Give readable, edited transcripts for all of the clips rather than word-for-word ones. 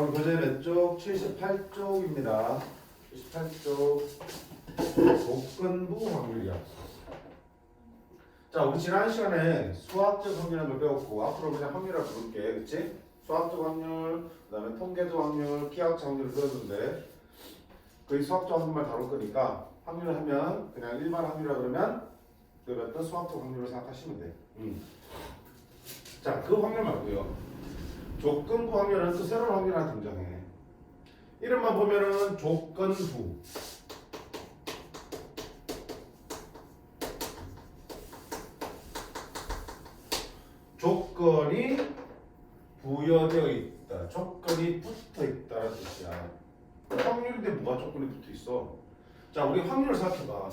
오늘 교재 몇 쪽? 78쪽입니다. 78쪽 조건부 확률이야. 자, 우리 지난 시간에 수학적 확률을 배웠고 앞으로 그냥 확률을 부를게, 그치? 수학적 확률, 그 다음에 통계적 확률, 기하학적 확률을 배웠는데 거의 수학적 확률만 다룰 거니까 확률을 하면 그냥 일반 확률이라 그러면 그 어떤 수학적 확률을 생각하시면 돼. 자, 그 확률 말고요. 조건부 확률은 또 새로운 확률이 하나 등장해. 이름만 보면은 조건부. 조건이 부여되어 있다. 조건이 붙어 있다는 뜻이야. 확률인데 뭐가 조건이 붙어 있어? 자, 우리 확률을 생각해봐.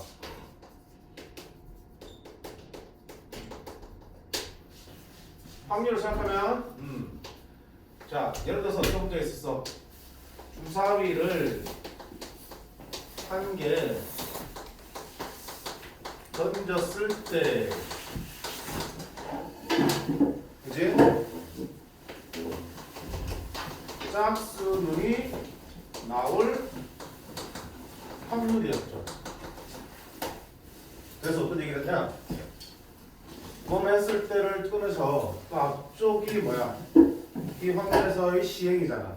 확률을 생각하면, 자, 예를 들어서 어떤 문제가 있었어? 주사위를 한 개 던졌을 때, 그지? 짝수눈이 나올 확률이었죠. 그래서 어떤 얘기를 했냐? 범했을 때를 끊어서 또 앞쪽이 뭐야? 이 확률에서의 시행이잖아.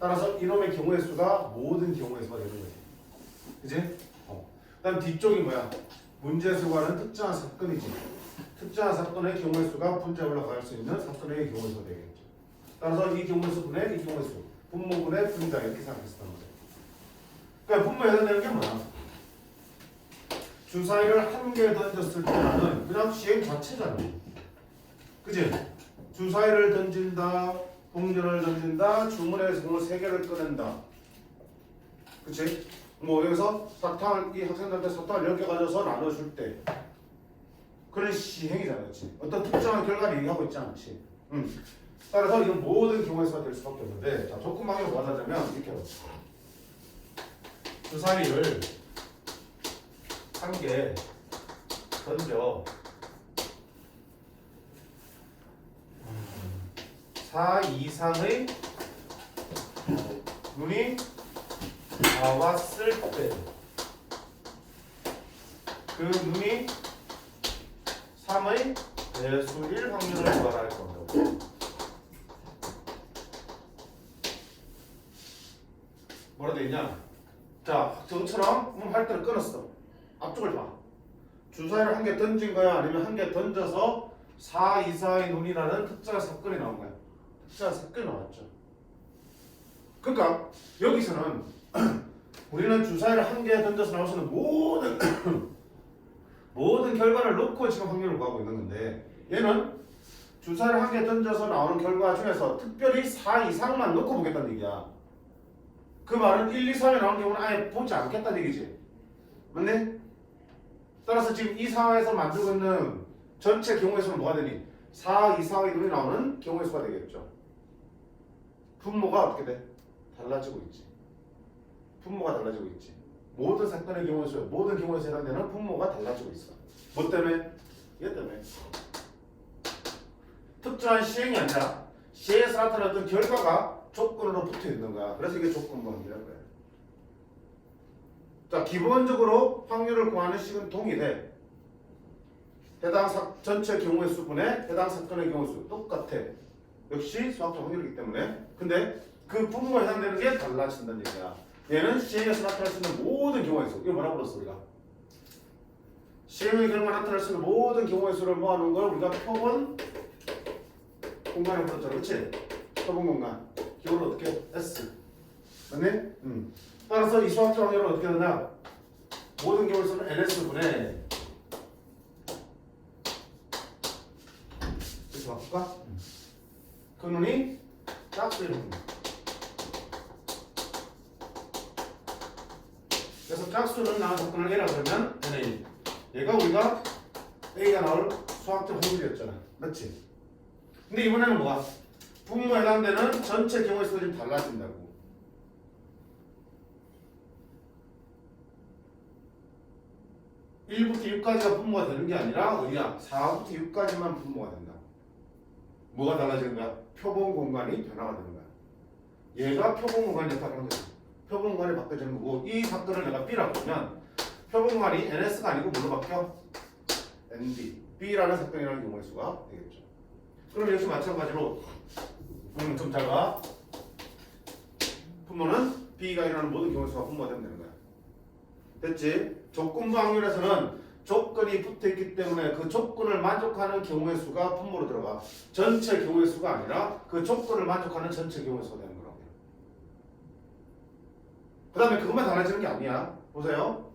따라서 이놈의 경우의 수가 모든 경우의 수가 되는 거지. 그지? 그다음 뒤쪽이 뭐야? 문제에서 구하는 특정한 사건이지. 특정한 사건의 경우의 수가 분자에 올라갈 수 있는 사건의 경우의 수가 되겠죠. 따라서 이 경우의 수분의 이 경우의 수, 분모분의 분자 이렇게 생각했었단 말이야. 그러니까 분모에 해당되는 게 뭐야? 주사위를 한 개 던졌을 때는 그냥 시행 자체잖아. 그지? 주사위를 던진다, 동전을 던진다, 주문에서 공을 3개를 꺼낸다. 그치? 뭐 여기서 사탕을, 이 학생들한테 사탕을 10개 가져서 나눠줄 때 그런 시행이잖아. 그치? 어떤 특정한 결과를 얘기하고 있지 않지? 따라서 이건 모든 경우에서 될 수밖에 없는데, 자, 조건방향을 받아자면 이렇게 하고 주사위를 한 개 던져 4 이상의 눈이 나왔을 때 그 눈이 3의 배수일 확률을 구하라 할 겁니다. 뭐라 되어 있냐? 자, 저처럼 할 때를 끊었어. 앞쪽을 봐. 주사위를 한 개 던진 거야? 아니면 한 개 던져서 4 이상의 눈이라는 특정한 사건이 나온 거야? 특정한 사건이 나왔죠. 그러니까 여기서는 우리는 주사위를 한 개 던져서 나올 수 있는 모든 결과를 놓고 지금 확률을 구하고 있는 건데, 얘는 주사위를 한 개 던져서 나오는 결과 중에서 특별히 4 이상만 놓고 보겠다는 얘기야. 그 말은 1, 2, 3에 나오는 경우는 아예 보지 않겠다는 얘기지. 맞네? 따라서 지금 이 상황에서 만들고 있는 전체 경우의 수는 뭐가 되니? 4 이상의 눈이 나오는 경우의 수가 되겠죠. 분모가 어떻게 돼? 달라지고 있지. 분모가 달라지고 있지. 모든 사건의 경우의 수, 모든 경우에 해당되는 분모가 달라지고 있어. 뭐 때문에? 얘 때문에. 특정한 시행이 아니라 시행에서 나타났던 결과가 조건으로 붙어 있는 거야. 그래서 이게 조건부 확률이라는 거야. 자, 기본적으로 확률을 구하는 식은 동일해. 해당 전체 경우의 수분에 해당 사건의 경우의 수 똑같아. 역시 수학적 확률이기 때문에. 근데 그 분모에 해당되는 게 달라진다는 얘기야. 얘는 시행에서 나타날 수 있는 모든 경우의 수. 이거 뭐라 불렀어 우리가? 시행의 결과 나타날 수 있는 모든 경우의 수를 모아놓은 걸 우리가 표본 공간에 불렀잖아. 그치? 표본 공간. 기호를 어떻게? S. 맞네? 따라서 이 수학적 확률은 어떻게 되나? 모든 경우의 수는 NS분의 이렇게 바꿀까? 그 눈이 짝수의 확률. 그래서 짝수는 나온 사건을 A라 그러면 NA. 얘가 우리가 A가 나올 수학적 확률이었잖아. 맞지? 근데 이번에는 뭐야? 분모에 해당되는 전체 경우의 수가 좀 달라진다고. 1부터 6까지가 분모가 되는 게 아니라 어디야? 4부터 6까지만 분모가 된다. 뭐가 달라지는 거야? 표본 공간이 변화가 되는 거야. 얘가 표본공간이 역할하는 거지. 표본공간이 바뀌어지는 거고 이 사건을 내가 B라고 하면 표본공간이 NS가 아니고 뭘로 바뀌어? NB. B라는 사건이라는 경우의 수가 되겠죠. 그럼 역시 마찬가지로 좀 잘 봐. 분모는 B가 일어나는 모든 경우의 수가 분모가 되면 되는 거야. 됐지? 조건부 확률에서는 조건이 붙어있기 때문에 그 조건을 만족하는 경우의 수가 분모로 들어가. 전체 경우의 수가 아니라 그 조건을 만족하는 전체 경우의 수가 되는 거라고요. 그 다음에 그것만 달라지는 게 아니야. 보세요.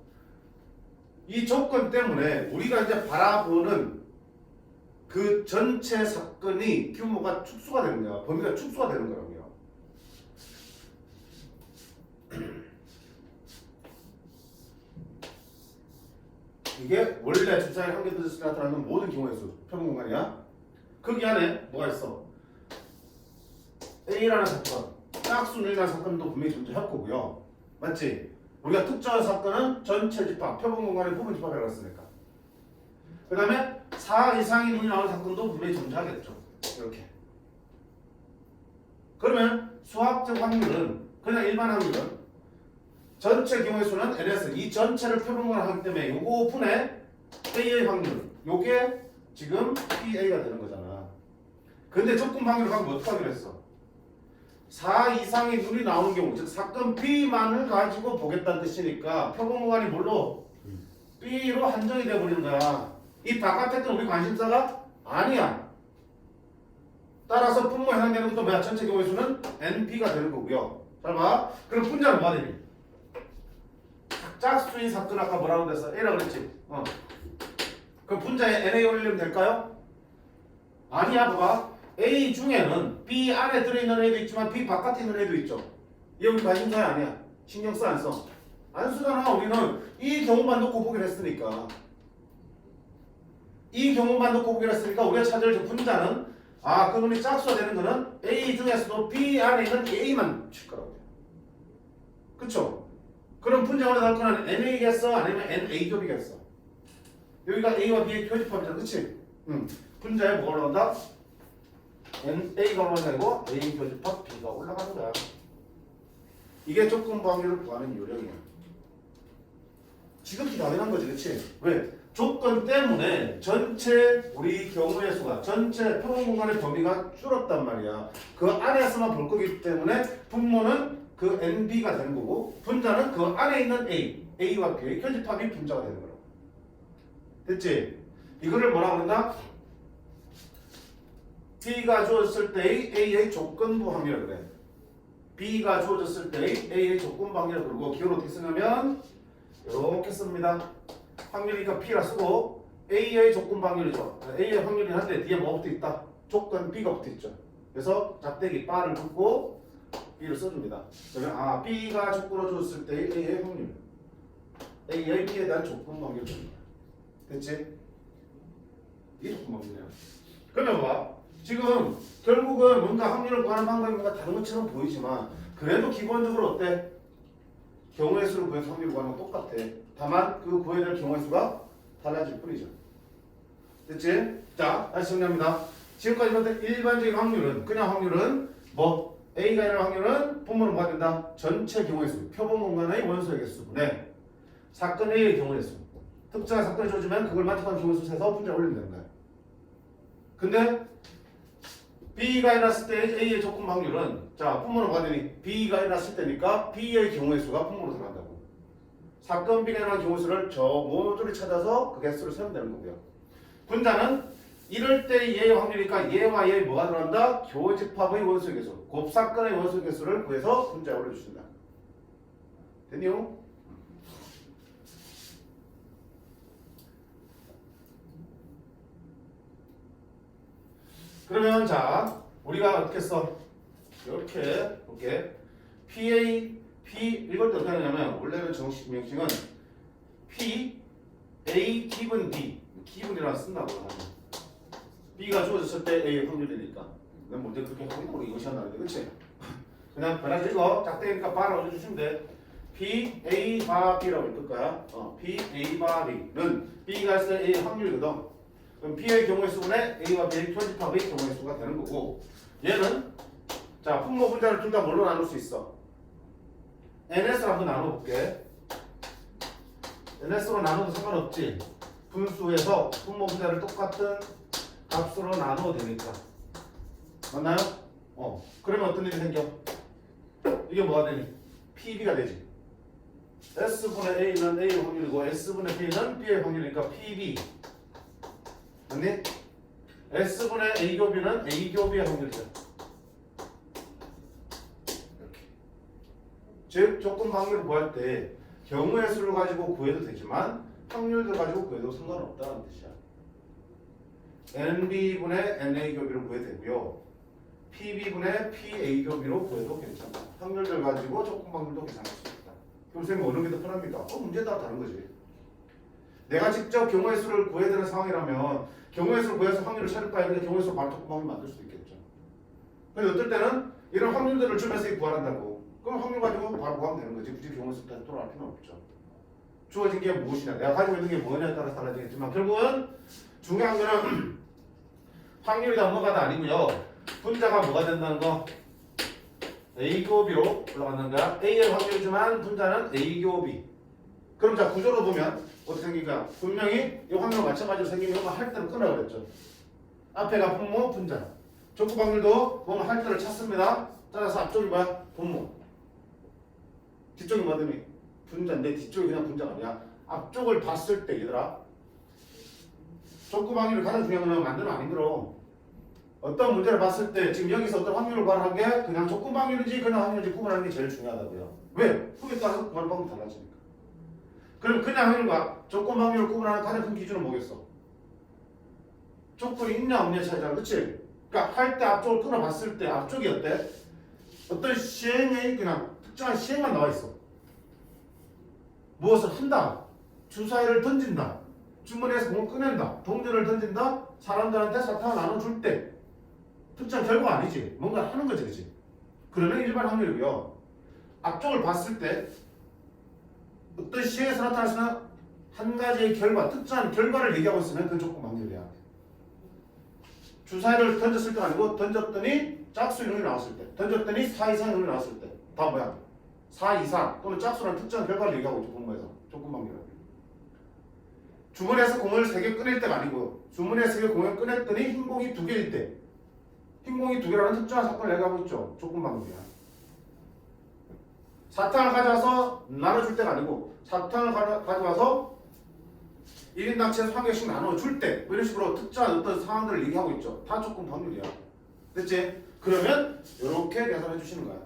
이 조건 때문에 우리가 이제 바라보는 그 전체 사건이 규모가 축소가 되는 거야. 범위가 축소가 되는 거라고요. 이게 원래 주차의 한계도시가 나타나는 모든 경우의 수, 표본공간이야. 거기 안에 뭐가 있어? A라는 사건, 짝수능이라는 사건도 분명히 존재할 거고요. 맞지? 우리가 특정한 사건은 전체 집합, 표본공간의 부분 집합이라고 했으니까. 그 다음에 4 이상의 눈이 나오는 사건도 분명히 존재하겠죠. 이렇게. 그러면 수학적 확률은, 그냥 일반 확률은 전체 경우의 수는 NS, 이 전체를 표본공간을 하기 때문에 요거 분의 A의 확률, 요게 지금 PA가 되는 거잖아. 근데 조건 확률을 방금 어떻게 하기로 했어? 4 이상의 눈이 나오는 경우, 즉 사건 B만을 가지고 보겠다는 뜻이니까 표본공간이 뭘로? B로 한정이 되어버리는 거야. 이 바깥에 건 우리 관심사가 아니야. 따라서 분모에 해당되는 것도 뭐야? 전체 경우의 수는 NP가 되는 거고요. 잘 봐. 그럼 분자는 뭐가 되니? 짝수인 사건 아까 뭐라고 그랬어? A라고 그랬지? 그럼 분자에 NA 올리면 될까요? 아니야. 봐봐. A 중에는 B 안에 들어있는 애도 있지만 B 바깥에 있는 애도 있죠. 얘 우리 관심사야 아니야? 신경 써 안 써? 안 쓰잖아. 우리는 이 경우만 놓고 보기로 했으니까. 이 경우만 놓고 보기로 했으니까 우리가 찾을 분자는 그놈이 짝수가 되는 거는 A 중에서도 B 안에 있는 A만 칠 거라고요. 그쵸? 그럼 분자원에 나올 거는 NA겠어? 아니면 NA겹이겠어? 여기가 A와 B의 교집합이잖아. 그치? 분자에 뭐가 올라간다? NA가 올라가는 게 아니고 A 교집합 B가 올라가는 거야. 이게 조건부 확률을 구하는 요령이야. 지극히 당연한 거지. 그치? 왜? 조건 때문에 전체 우리 경우의 수가 전체 표본공간의 범위가 줄었단 말이야. 그 안에서만 볼 거기 때문에 분모는 그 NB가 되는 거고 분자는 그 안에 있는 A와 B의 교집합이 분자가 되는 거라고. 됐지? 이거를 뭐라고 그런다? B가 주어졌을 때의 A의 조건부 확률을 그래. B가 주어졌을 때의 A의 조건부 확률을 그러고 기호를 어떻게 쓰냐면 이렇게 씁니다. 확률이니까 P라 쓰고 A의 조건부 확률이죠. A의 확률이 한데 뒤에 뭐가 붙어있다? 조건 B가 붙어있죠. 그래서 잡대기 바를 긋고 B를 써줍니다. 그러면 B가 조건으로 줬을 때의 A의 확률, A의 B에 대한 조건부 확률을 줍니다. 됐지? 이게 조건부 확률이야. 그러면 봐. 지금 결국은 뭔가 확률을 구하는 방법이 뭔가 다른 것처럼 보이지만 그래도 기본적으로 어때? 경우의 수를 구해서 확률을 구하는 건 똑같아. 다만 그 구해야 될 경우의 수가 달라질 뿐이죠. 됐지? 자, 다시 정리합니다. 지금까지 봤던 일반적인 확률은 그냥 확률은 뭐 A가 일어날 확률은 분모는 뭐가 된다? 전체 경우의 수, 표본공간의 원소의 개수분의 사건 A의 경우의 수. 특정한 사건이 주어지면 그걸 만족하는 경우의 수 세서 분자를 올리면 되는 거야. 근데 B가 일어났을 때 A의 조건 확률은 자 분모는 뭐가 되니? B가 일어났을 때니까 B의 경우의 수가 분모로 들어간다고. 사건 B가 일어난 경우의 수를 저 모조리 찾아서 그 개수를 세면 되는 거고요. 분자는 이럴 때 얘의 확률이니까 얘와 얘의 뭐가 들어간다? 교집합의 원소의 개수, 곱사건의 원소의 개수를 구해서 분자에 올려주신다. 됐니요? 그러면 자 우리가 어떻게 써? 이렇게 볼게. P 이걸 때 어떻게 하냐면 원래는 정식 명칭은 P A 기분 B 기분이라 쓴다고. B가 주어졌을 때 A의 확률이니까. 난 먼저 그렇게 하고 있는 거 이것이 한다는데, 그렇지? 그냥 변화지 이거 짝대니까 바를 올려주시면 돼. P A 바 B라고 읽을 거야. P A 바 B는 B가 있을 때 A의 확률이거든. 그럼 P의 경우의 수분에 A와 B의 교집합의 경우의 수가 되는 거고, 얘는 자, 분모 분자를 둘 다 뭘로 나눌 수 있어? NS로 한번 나눠볼게. NS로 나눠도 상관없지. 분수에서 분모 분자를 똑같은 값으로 나눠도 되니까. 맞나요? 그러면 어떤 일이 생겨? 이게 뭐가 되니? PB가 되지. S분의 A는 A의 확률이고 S분의 B는 B의 확률이니까 PB. 맞니? S분의 A 교비는 A 교비의 확률이죠. 이렇게. 즉 조건 확률을 구할 때 경우의 수를 가지고 구해도 되지만 확률들 가지고 구해도 상관없다는 뜻이야. NB분의 NA 교비로 구해도 되고요. PB분의 PA 교비로 구해도 괜찮다. 확률들 가지고 조건 확률도 계산할 수 있다. 그럼 선생님 어느 게 더 편합니까? 문제에 따라 다른 거지. 내가 직접 경우의 수를 구해야 되는 상황이라면 경우의 수를 구해서 확률을 찾을 바에 그냥 경우의 수를 바로 조건 확률 만들 수도 있겠죠. 근데 어떨 때는 이런 확률들을 주면서 구하란다고. 그럼 확률 가지고 바로 구하면 되는 거지. 굳이 경우의 수까지 돌아갈 필요는 없죠. 주어진 게 무엇이냐, 내가 가지고 있는 게 뭐냐에 따라서 달라지겠지만 결국은 중요한 거는 확률이 다 뭐가 다 아니고요. 분자가 뭐가 된다는 거? A 교비로 올라가는 거야. A의 확률이지만 분자는 A 교비. 그럼 자 구조로 보면 어떻게 생긴가? 분명히 이 확률 마찬가지로 생기면 할 때는 끊어 그랬죠. 앞에가 분모, 분자. 적구 확률도 보면 할 때를 찾습니다. 따라서 앞쪽이 뭐야? 분모. 뒤쪽이 뭐더니? 분자인데 뒤쪽이 그냥 분자가 아니야. 앞쪽을 봤을 때 얘들아. 적구 확률을 가장 중요한 건 만들면 안 힘들어. 어떤 문제를 봤을 때 지금 여기서 어떤 확률을 구하는 게 그냥 조건 확률인지 그냥 확률인지 구분하는 게 제일 중요하다고요. 왜? 그에 따라서 구하는 방법이 달라지니까. 그럼 그냥 확률과 조건 확률을 구분하는 가장 큰 기준은 뭐겠어? 조건이 있냐 없냐 차이잖아. 그치? 그러니까 할 때 앞쪽을 끊어봤을 때 앞쪽이 어때? 어떤 시행에 그냥 특정한 시행만 나와 있어. 무엇을 한다. 주사위를 던진다. 주머니에서 공을 꺼낸다. 동전을 던진다. 사람들한테 사탕을 나눠줄 때 특정 결과가 아니지. 뭔가 하는 거지, 그치? 그러면 일반 확률이고요. 앞쪽을 봤을 때 어떤 시에서 나타나시는 한 가지의 결과, 특정한 결과를 얘기하고 있으면 그 조건 확률이야. 주사위를 던졌을 때가 아니고 던졌더니 짝수 이름이 나왔을 때, 던졌더니 4 이상 이름이 나왔을 때, 다 뭐야? 4 이상 또는 짝수라는 특정한 결과를 얘기하고 있죠. 공부에서 조건 확률. 주머니에서 공을 3개 꺼낼 때가 아니고 주머니에서 3개 공을 꺼냈더니 흰 공이 2개일 때, 흰 공이 2개라는 특정한 사건을 얘기하고 있죠. 조건 확률이야. 사탕을 가져와서 나눠줄 때가 아니고 사탕을 가져와서 1인당 최소 1개씩 나눠줄 때 이런 식으로 특정한 어떤 상황들을 얘기하고 있죠. 다 조건 확률이야. 됐지? 그러면 이렇게 계산해 주시는 거야.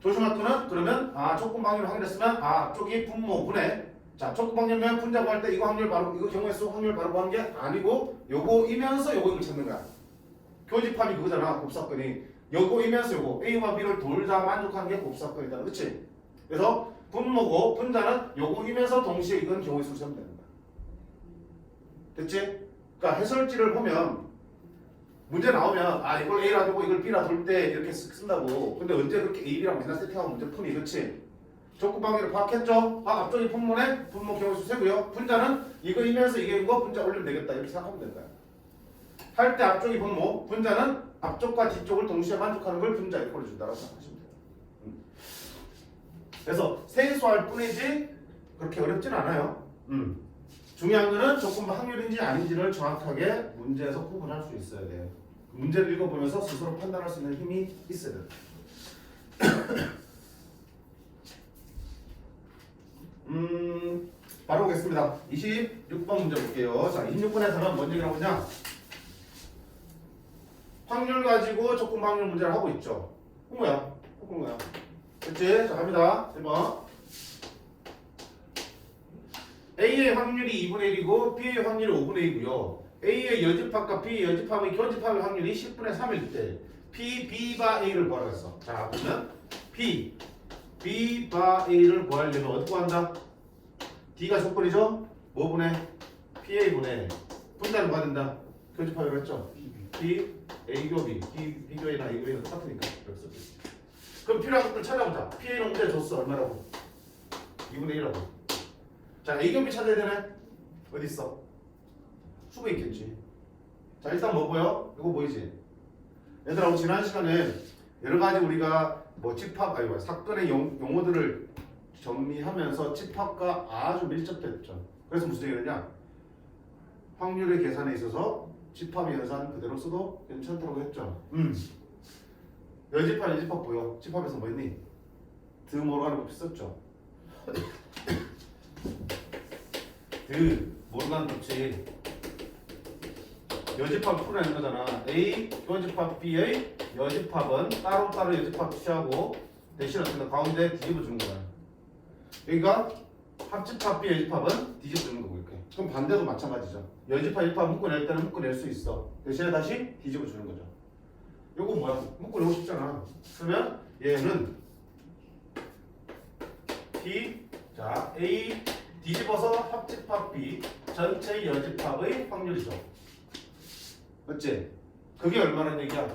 조심할 거는 그러면 조건 확률을 확인했으면 앞쪽이 분모분해. 자, 조건 확률이면 분자 구할 때 이거 확률 바로 이거 경우의 수 확률 바로 구하는 게 아니고 요거이면서 요거를 찾는 거야. 교집합이 그거잖아. 곱사건이. 요거이면서 요거 A와 B를 둘 다 만족하는 게 곱사건이다. 그치? 그래서 분모고 분자는 요거이면서 동시에 이건 경우의 수를 세면 되는 거야. 됐지? 그러니까 해설지를 보면 문제 나오면 이걸 A라 두고 이걸 B라 둘 때 이렇게 쓴다고. 근데 언제 그렇게 A, B랑 맨날 세팅하고 문제 푸니? 그치? 적구 방위를 파악했죠? 앞쪽이 분모네? 분모 경우의 수 세고요. 분자는 이거이면서 이게 이거 분자 올리면 되겠다. 이렇게 생각하면 된다. 할 때 앞쪽이 분모, 분자는 앞쪽과 뒤쪽을 동시에 만족하는 걸 분자 이렇게 올려준다고 생각하시면 돼요. 그래서 세수할 뿐이지 그렇게 어렵진 않아요. 중요한 거는 조건 확률인지 아닌지를 정확하게 문제에서 구분할 수 있어야 돼요. 문제를 읽어보면서 스스로 판단할 수 있는 힘이 있어야 돼요. 바로 보겠습니다. 26번 문제 볼게요. 자, 26번에서는 뭔 얘기를 하고 있냐? 확률 가지고 조건 확률 문제를 하고 있죠. 뭐야? 뭐야? 됐지? 자, 갑니다. 1번. A의 확률이 2분의 1이고 B의 확률이 5분의 1이고요. A의 여집합과 B의 여집합의 교집합의 확률이 10분의 3일 때 P, B바 A를 구하라고 했어. 자, 그러면 P, B바 A를 구하려면 어떻게 구한다? D가 조건이죠? 뭐분의? PA분의 분자는 뭐가 된다? 교집합이라고 했죠? P, A 교비, B 교비나 A 교비는 똑같으니까 그래서 그럼 필요한 것들 찾아보자. PA는 문제 줬어. 얼마라고? 2분의 1이라고. 자, A 교비 찾아야 되네? 어디 있어? 수가 있겠지. 자, 일단 뭐 보여? 이거 보이지? 얘들아, 지난 시간에 여러 가지 우리가 뭐 집합, 아니 뭐 사건의 용어들을 정리하면서 집합과 아주 밀접했죠. 그래서 무슨 얘기냐? 확률의 계산에 있어서 집합의 연산 그대로 써도 괜찮다고 했죠. 여집합, 여집합 보여. 집합에서 뭐 했니? 뭐로 가는 법 썼죠. 뭐로 가는 법칙. 여집합 풀어내는 거잖아. A 교집합 B의 여집합은 따로따로 여집합 취하고 대신 어떻게 가운데 뒤집어 주는 거야. 여기가 합집합 B 여집합은 뒤집어 주는 거고 이렇게. 그럼 반대도 마찬가지죠. 여집합 여집합 묶어낼 때는 묶어낼 수 있어. 대신에 다시 뒤집어 주는 거죠. 요거 뭐야? 묶어내고 싶잖아. 그러면 얘는 B 자 A 뒤집어서 합집합 B 전체 여집합의 확률이죠. 맞지? 그게 얼마나 얘기야?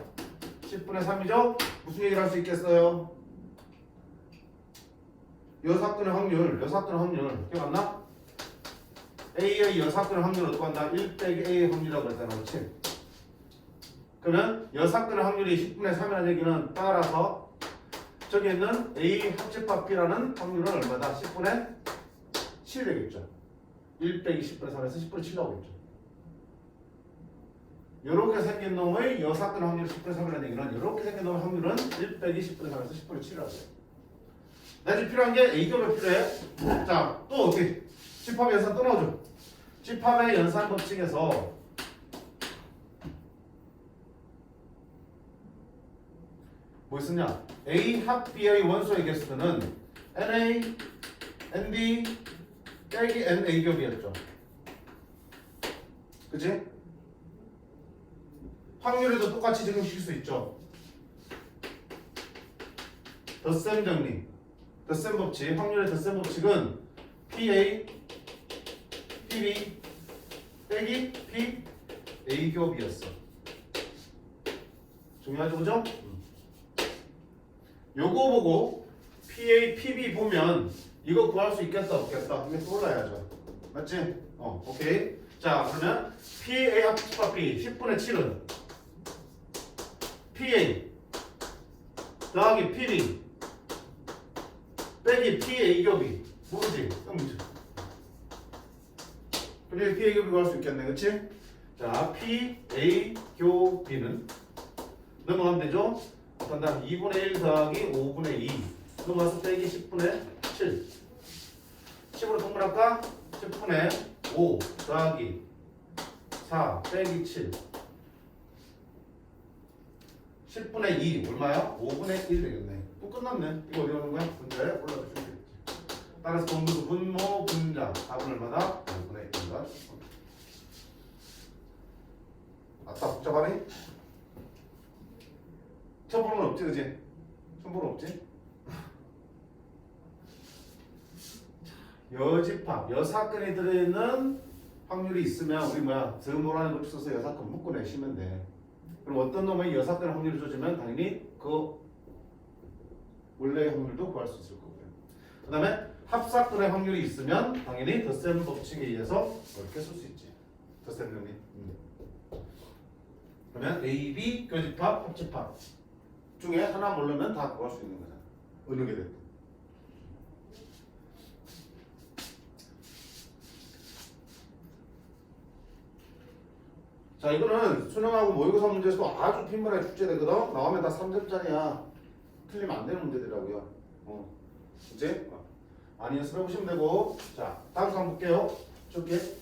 10분의 3이죠? 무슨 얘기를 할 수 있겠어요? 여사건의 확률 기억 안 나? A의 여사건의 확률을 어떻게 한다? 1 빼기 A의 확률이라고 그랬잖아. 그렇지? 그러면 여사건의 확률이 10분의 3이라는 얘기는 따라서 저기 있는 A 합집합 B라는 확률은 얼마다? 10분의 7 되겠죠. 1 빼기 10분의 3에서 10분의 7 나오겠죠. 이렇게 생긴 놈의 여사건 확률 10분의 3이라는 얘기는 이렇게 생긴 놈의 확률은 1 빼기 10분의 3에서 10분의 7이라고 해요. 내가 필요한 게 A급에 필요해. 자, 또 어떻게? 집합의 연산 또 나오죠. 집합의 연산 법칙에서 뭐 있었냐? A 합 B의 원소의 개수는 NA, NB 빼기 NA 겹이었죠. 그치? 확률에도 똑같이 적용시킬 수 있죠. 덧셈 정리, 덧셈 법칙, 확률의 덧셈 법칙은 PA, PB 빼기 P, A 겹이었어. 중요하죠, 그죠? 요거 보고 PA, PB 보면 이거 구할 수 있겠다, 없겠다? 이게 떠올라야죠. 맞지? 오케이. 자, 그러면 PA 합집합 B 10분의 7은 PA 더하기 PB 빼기 PA 겹이 모르지? 문제. 그래 PA 겹이 구할 수 있겠네, 그렇지? 자, PA 교 B는 넘어가면 되죠? 어떤다? 2분의 1 더하기 5분의 2 넘어가서 빼기 10분의 7 10으로 동물할까? 10분의 5 더하기 4 빼기 7 10분의 2 얼마야? 5분의 1 되겠네. 또 끝났네. 이거 어디 가는 거야? 분자에 올라가주면 되겠지. 따라서 분모수 분모 분자 답은 얼마다? 5분의 1다. 아따 복잡하네. 첨부는 없지, 그지? 첨부는 없지? 여집합, 여사건이 들어있는 확률이 있으면 우리 드모라는 걸 써서 여사건 묶어내시면 돼. 그럼 어떤 놈의 여사건 확률을 줘주면 당연히 그 원래의 확률도 구할 수 있을 거고요. 그 다음에 합사건의 확률이 있으면 당연히 덧셈 법칙에 의해서 이렇게 쓸 수 있지. 덧셈 정리. 그러면 A, B, 교집합, 합집합 중에 하나 모르면 다 구할 수 있는 거잖아. 어느 게 됐든. 자, 이거는 수능하고 모의고사 문제에서도 아주 빈번하게 출제되거든. 나오면 다 3점짜리야. 틀리면 안 되는 문제들이라고요. 이제 많이 연습해 보시면 되고. 자, 다음 거 한번 볼게요. 줄게.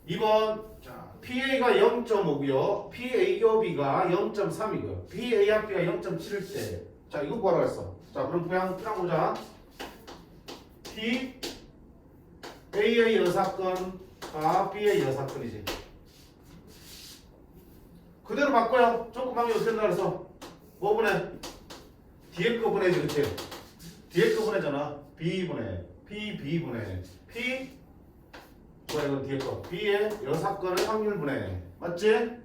2번. 자, PA가 0.5고요. PA 겹이가 0.3이고요. PA 합 B가 0.7일 때. 자, 이거 구하라고 했어. 자, 그럼 그냥 풀어보자. P A의 여사건 B의 여사건이지. 그대로 바꿔요. 조금만 어떻게 된다 그래서 뭐 보내? 뒤에 거 보내지, 그치? 뒤에 거 보내잖아. B 보내. B 보내. P 뭐야 이건 뒤에 거. B의 여사건의 확률 보내. 맞지?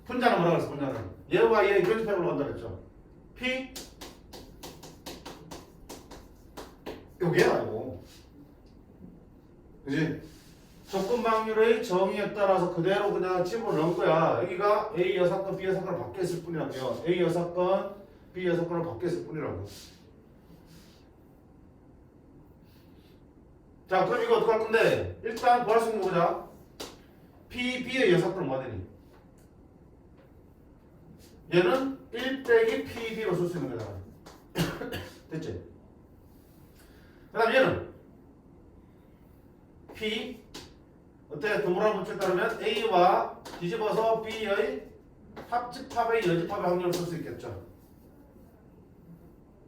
분자는 뭐라 그랬어? 분자는 얘와 얘 교집합으로 간다 그랬죠. P 요게 아니고, 그지? 조건 방률의 정의에 따라서 그대로 그냥 집어넣은 거야. 여기가 A 여사건, B 여사건을 바뀌었을 뿐이라며. A 여사건, B 여사건을 바뀌었을 뿐이라고. 자, 그럼 이거 어떡할 건데? 일단 구할 수 있는 거 보자. P, B의 여사건은 뭐가 되니? 얘는 1 빼기 PB로 쓸 수 있는 거잖아. 됐지? 그 다음 얘는 P 어때? 드물한 법칙에 따르면 A와 뒤집어서 B의 합집합의 여집합의 확률을 쓸 수 있겠죠.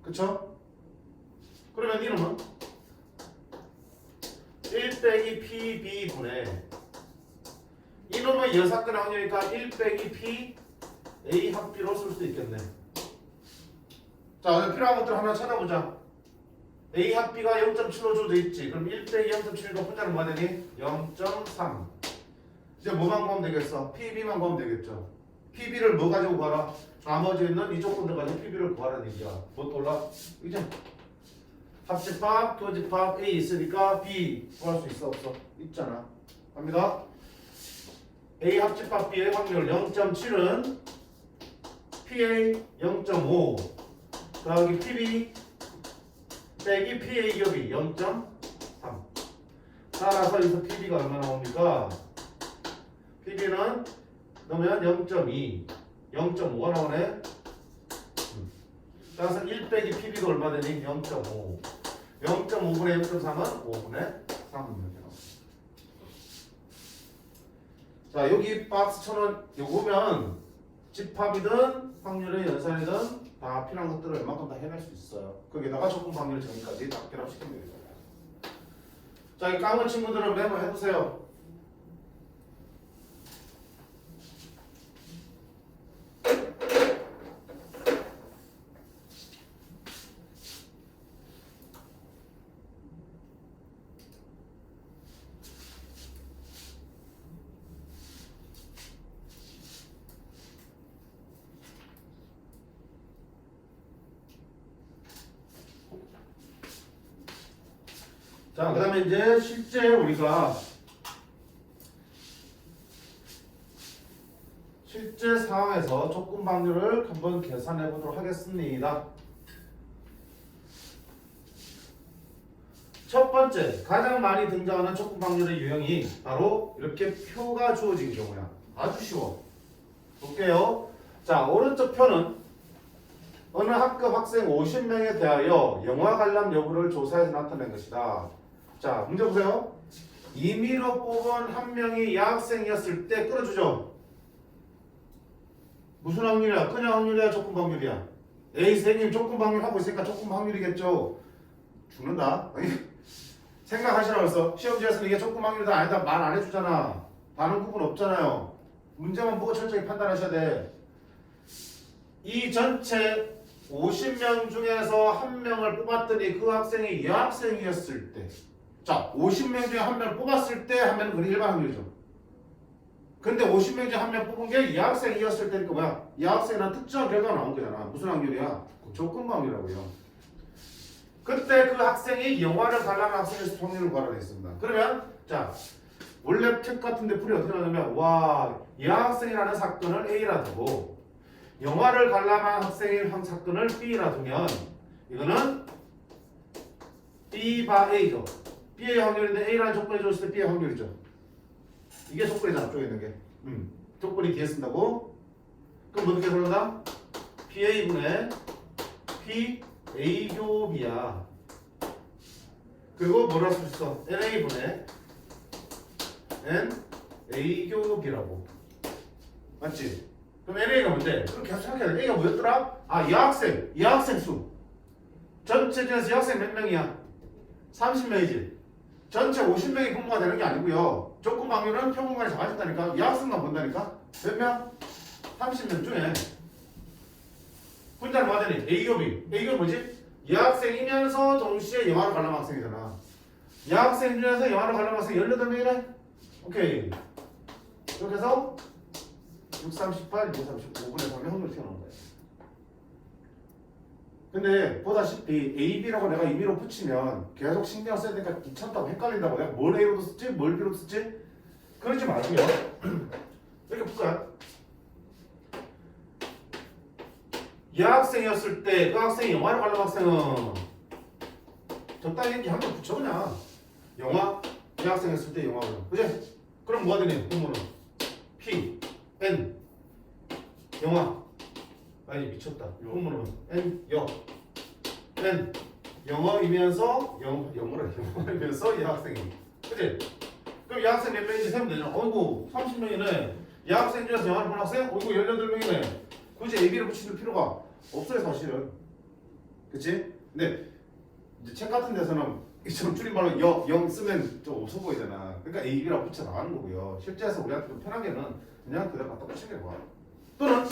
그쵸? 그러면 이놈은 1 빼기 PB분의 이놈의 여사건의 확률이니까 1 빼기 P A 합비로 쓸 수도 있겠네. 자, 필요한 것들 하나 찾아보자. A 합비가 0.7로 주어져 있지. 그럼 1 빼기 0.7과 분자는 뭐가 되니? 0.3. 이제 뭐만 구하면 되겠어? PB만 구하면 되겠죠. PB를 뭐 가지고 구하라? 나머지 있는 이 조건들 가지고 PB를 구하라는 얘기야. 뭐 또 올라? 이제 합집합, 교집합 A 있으니까 B 구할 수 있어 없어? 있잖아. 갑니다. A 합집합 B의 확률 0.7은 PA 0.5 더하기 PB 빼기 PA 겹이 0.3. 따라서 여기서 PB가 얼마나 나옵니까? PB는 넣으면 0.2, 0.5가 나오네. 따라서 1 빼기 PB가 얼마 되니? 0.5. 0.5분의 0.3은 5분의 3. 자, 여기 박스 쳐놓은 요거면 집합이든 확률의 연산이든 다 필요한 것들을 웬만큼 다 해낼 수 있어요. 거기다가 조건 확률 정의까지 다 결합시키면 되겠죠. 자, 이 까만 친구들은 메모해두세요. 자, 그 다음에 이제 실제 우리가 실제 상황에서 조건 방률을 한번 계산해 보도록 하겠습니다. 첫 번째, 가장 많이 등장하는 조건 방률의 유형이 바로 이렇게 표가 주어진 경우야. 아주 쉬워. 볼게요. 자, 오른쪽 표는 어느 학급 학생 50명에 대하여 영화 관람 여부를 조사해서 나타낸 것이다. 자, 문제 보세요. 임의로 뽑은 한 명이 여학생이었을 때 끌어주죠. 무슨 확률이야? 그냥 확률이야? 조건 확률이야? 에이 선생님 조건 확률 하고 있으니까 조건 확률이겠죠. 죽는다. 생각하시라고 했어. 시험지에서는 이게 조건 확률이다 아니다 말 안 해주잖아. 반응 구분 없잖아요. 문제만 보고 철저히 판단하셔야 돼. 이 전체 50명 중에서 한 명을 뽑았더니 그 학생이 여학생이었을 때, 자 50명 중에 한 명을 뽑았을 때 하면 그게 일반 확률이죠. 근데 50명 중에 한 명 뽑은 게 여학생이었을 때니까 뭐야? 여학생이란 특정한 결과가 나온 거잖아. 무슨 확률이야? 조건 확률이라고요. 그때 그 학생이 영화를 관람한 학생의 확률을 구하라 했습니다. 그러면 자 원래 책 같은데 풀이 어떻게 나냐면 와 여학생이라는 사건을 A라 두고 영화를 관람한 학생의 사건을 B라 두면 이거는 B 바 A죠. B의 확률인데 A라는 조건이 줬을 때 B의 확률이죠. 이게 조건이잖아. 앞쪽에 있는 게. 조건이 뒤에 쓴다고? 그럼 어떻게 그런다? PA분의 PA교비야. 그리고 뭐라 쓸 수 있어? NA분의 NA교비라고. 맞지? 그럼 NA가 뭔데? 그럼 계속 생각해야 돼. A가 뭐였더라? 아, 여학생 수. 전체 중에서 여학생 몇 명이야? 30명이지. 전체 50명이 분모가 되는 게 아니고요. 조건 방률은 평균간에 작아진다니까. 여학생만 본다니까. 몇 명? 30명 중에. 분자는 뭐가 되니? A교비. A교비 뭐지? 여학생이면서 동시에 영화를 관람한 학생이잖아. 여학생 중에서 영화를 관람한 학생 18명이네? 오케이. 이렇게 해서 6, 38, 2, 35분의 3의 확률이 튀어나온 거예요. 근데 보다시피 A, B라고 내가 임의로 붙이면 계속 신경 써야 되니까 귀찮다고 헷갈린다고 내가 뭘 A로도 쓰지? 뭘 B로도 쓰지? 그러지 마세요. 이렇게 볼까요? 여학생이었을 때 그 학생이 영화를 가려는 학생은 적당히 이렇게 한번 붙여 그냥 영화 여학생이었을 때 영화를 그지? 그럼 뭐가 되니? 공문은 P, N 영화 아니 미쳤다 공문은 N N 영어이면서 영어이면서 여학생이 그지? 그럼 여학생 몇 명인지 세면 되잖아. 어이구 30명이네. 여학생 중에서 영화를 본 학생? 어이구 18명이네. 굳이 AB를 붙일 필요가 없어요 사실은. 그치? 근데 이제 책 같은 데서는 이처럼 줄임말로 영 쓰면 좀 없어 보이잖아. 그러니까 AB라고 붙여 나가는 거고요. 실제에서 우리한테 좀 편하게는 그냥 그대로 갖다 붙이는 거야. 또는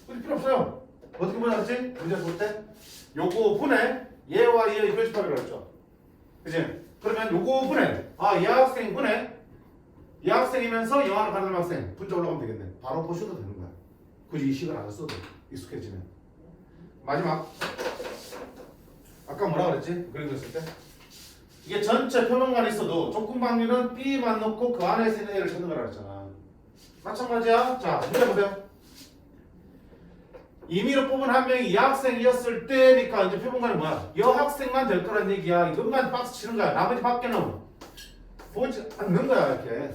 굳이 필요 없어요. 어떻게 보자 그랬지? 문제 볼 때 요거 분해 얘와 얘의 교집합이라고 그랬죠. 그치? 그러면 요거 분해 여학생 분해 여학생이면서 영화를 가는 학생 분자 올라가면 되겠네. 바로 보셔도 되는 거야. 굳이 이 식을 안 써도 익숙해지면. 마지막 아까 뭐라 그랬지? 그림 그렸을 때 이게 전체 표면만 있어도 조건 방률은 B만 넣고 그 안에 있는 A를 찾는 거라 그랬잖아. 마찬가지야. 자 문제 보세요. 임의로 뽑은 한 명이 여학생이었을 때니까 이제 표본관이 뭐야? 여학생만 될 거란 얘기야. 이것만 박스 치는 거야. 나머지 밖에는 보지 않는 거야 이렇게.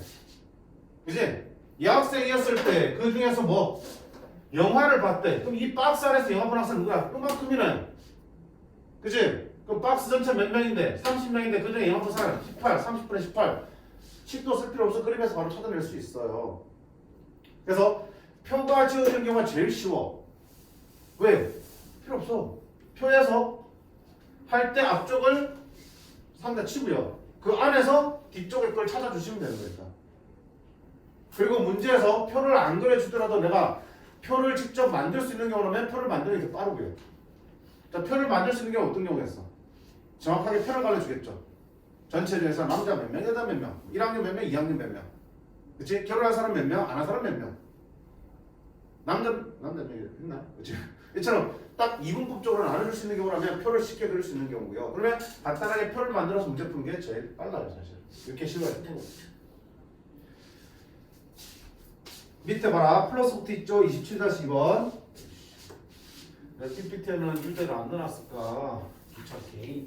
그지? 여학생이었을 때 그 중에서 뭐 영화를 봤대. 그럼 이 박스 안에서 영화 본 학생 누구야? 그만큼이네. 그지? 그럼 박스 전체 몇 명인데? 30명인데 그 중에 영화 본 사람 18, 30분에 18. 10도 쓸 필요 없어. 그림에서 바로 찾아낼 수 있어요. 그래서 표가 지어지는 경우가 제일 쉬워. 왜? 필요 없어. 표에서 할 때 앞쪽을 상대 치고요. 그 안에서 뒤쪽의 걸 찾아주시면 되는 거니까. 그리고 문제에서 표를 안 그려주더라도 내가 표를 직접 만들 수 있는 경우라면 표를 만드는 게 빠르고요. 자, 표를 만들 수 있는 경우 어떤 경우겠어? 정확하게 표를 갈라주겠죠. 전체 중에서 남자 몇 명, 여자 몇 명, 1학년 몇 명, 2학년 몇 명. 그치? 결혼한 사람 몇 명, 안 한 사람 몇 명. 남자 몇 명 했나? 그치? 이처럼 딱 이분법적으로 나눠줄 수 있는 경우라면 표를 쉽게 그릴 수 있는 경우고요. 그러면 간단하게 표를 만들어서 문제 푸는 게 제일 빨라요, 사실. 이렇게 실거해요. 밑에 봐라. 플러스 부트 있죠? 27-2번. 왜 PPT에는 일대를 안 넣어놨을까? 귀찮게.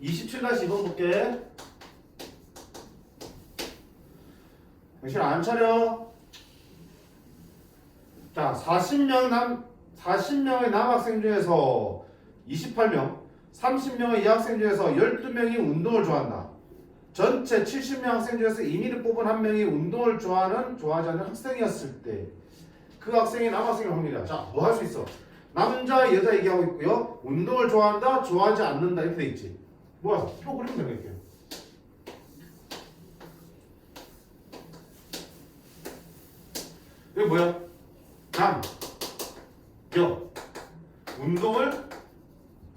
27-2번 볼게. 정신 안 차려. 자, 40명의 남학생 중에서 28명, 30명의 여학생 중에서 12명이 운동을 좋아한다. 전체 70명 학생 중에서 임의를 뽑은 한 명이 운동을 좋아하지 않는 학생이었을 때 그 학생이 남학생일 확률이야. 자, 뭐 할 수 있어? 남자, 여자 얘기하고 있고요. 운동을 좋아한다, 좋아하지 않는다 이렇게 돼 있지. 뭐야? 표 그리면 되겠게. 이게 뭐야? 남, 여, 운동을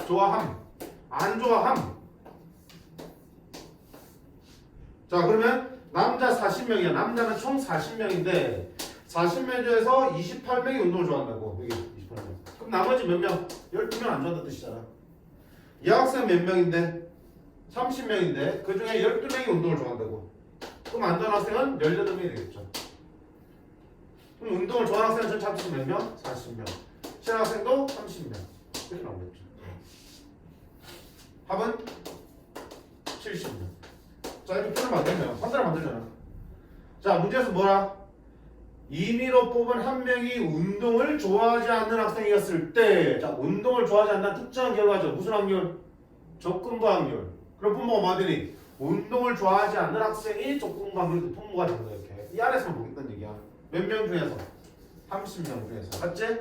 좋아함, 안 좋아함. 자, 그러면 남자 40명이야. 남자는 총 40명인데 40명 중에서 28명이 운동을 좋아한다고. 여기 28명. 그럼 나머지 몇 명? 12명 안 좋아한다는 뜻이잖아. 여학생 몇 명인데? 30명인데 그 중에 12명이 운동을 좋아한다고. 그럼 안 좋아하는 학생은 18명이 되겠죠. 그럼 운동을 좋아하는 학생은 전체 합쳐서 몇 명? 40명. 싫어하는 학생도 30명. 이렇게 나오겠죠. 합은 70명. 자, 이렇게 표를 만들면 한 사람 만들잖아. 자, 문제에서 뭐라? 임의로 뽑은 한 명이 운동을 좋아하지 않는 학생이었을 때, 자, 운동을 좋아하지 않는 특정한 결과죠. 무슨 확률? 조건부 확률. 그럼 분모가 뭐 되니? 운동을 좋아하지 않는 학생이 조건부 확률 분모가 되는 거야. 이렇게 이 안에서만 보겠다는 얘기야. 몇 명 중에서? 30명 중에서. 맞지?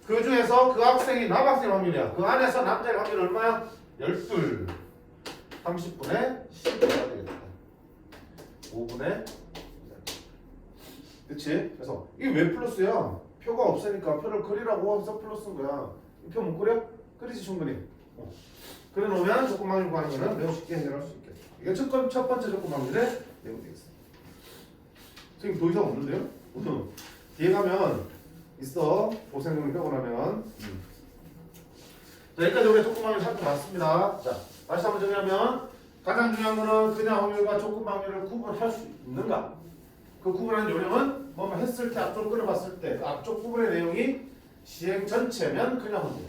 그 중에서 그 학생이 남학생 확률이야. 그 안에서 남자의 확률 얼마야? 12. 30분의 10가 되겠다. 5분의 그치? 그래서 이게 왜 플러스야? 표가 없으니까 표를 그리라고 해서 플러스인 거야. 이 표 못 그려? 그리지 충분히. 그래 놓으면 조건 방률 구하는 거는 매우 쉽게 해결할 수 있겠죠. 이게 첫 번째 조건 방률에 내용 되겠습니다. 선생님 더 이상 없는데요? 오늘 뒤에 가면 있어. 보생금을 빼고 나면. 자, 여기까지 우리 조건방열 살펴봤습니다. 자, 다시 한번 정리하면 가장 중요한 거는 그냥 확률과 조건방열을 구분할 수 있는가? 그 구분하는 요령은 뭐뭐 했을 때 앞쪽 끌어봤을 때 그 앞쪽 부분의 내용이 시행 전체면 그냥 확률.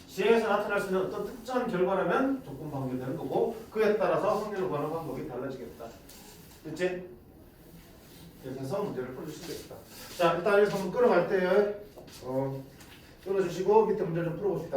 시행에서 나타날 수 있는 어떤 특정한 결과라면 조건방열이 되는 거고 그에 따라서 확률을 구하는 방법이 달라지겠다. 됐지? 이렇게 해서 문제를 풀어주시면 되겠다. 자, 일단 여기서 한번 끌어갈 때 끊어주시고 밑에 문제를 좀 풀어봅시다.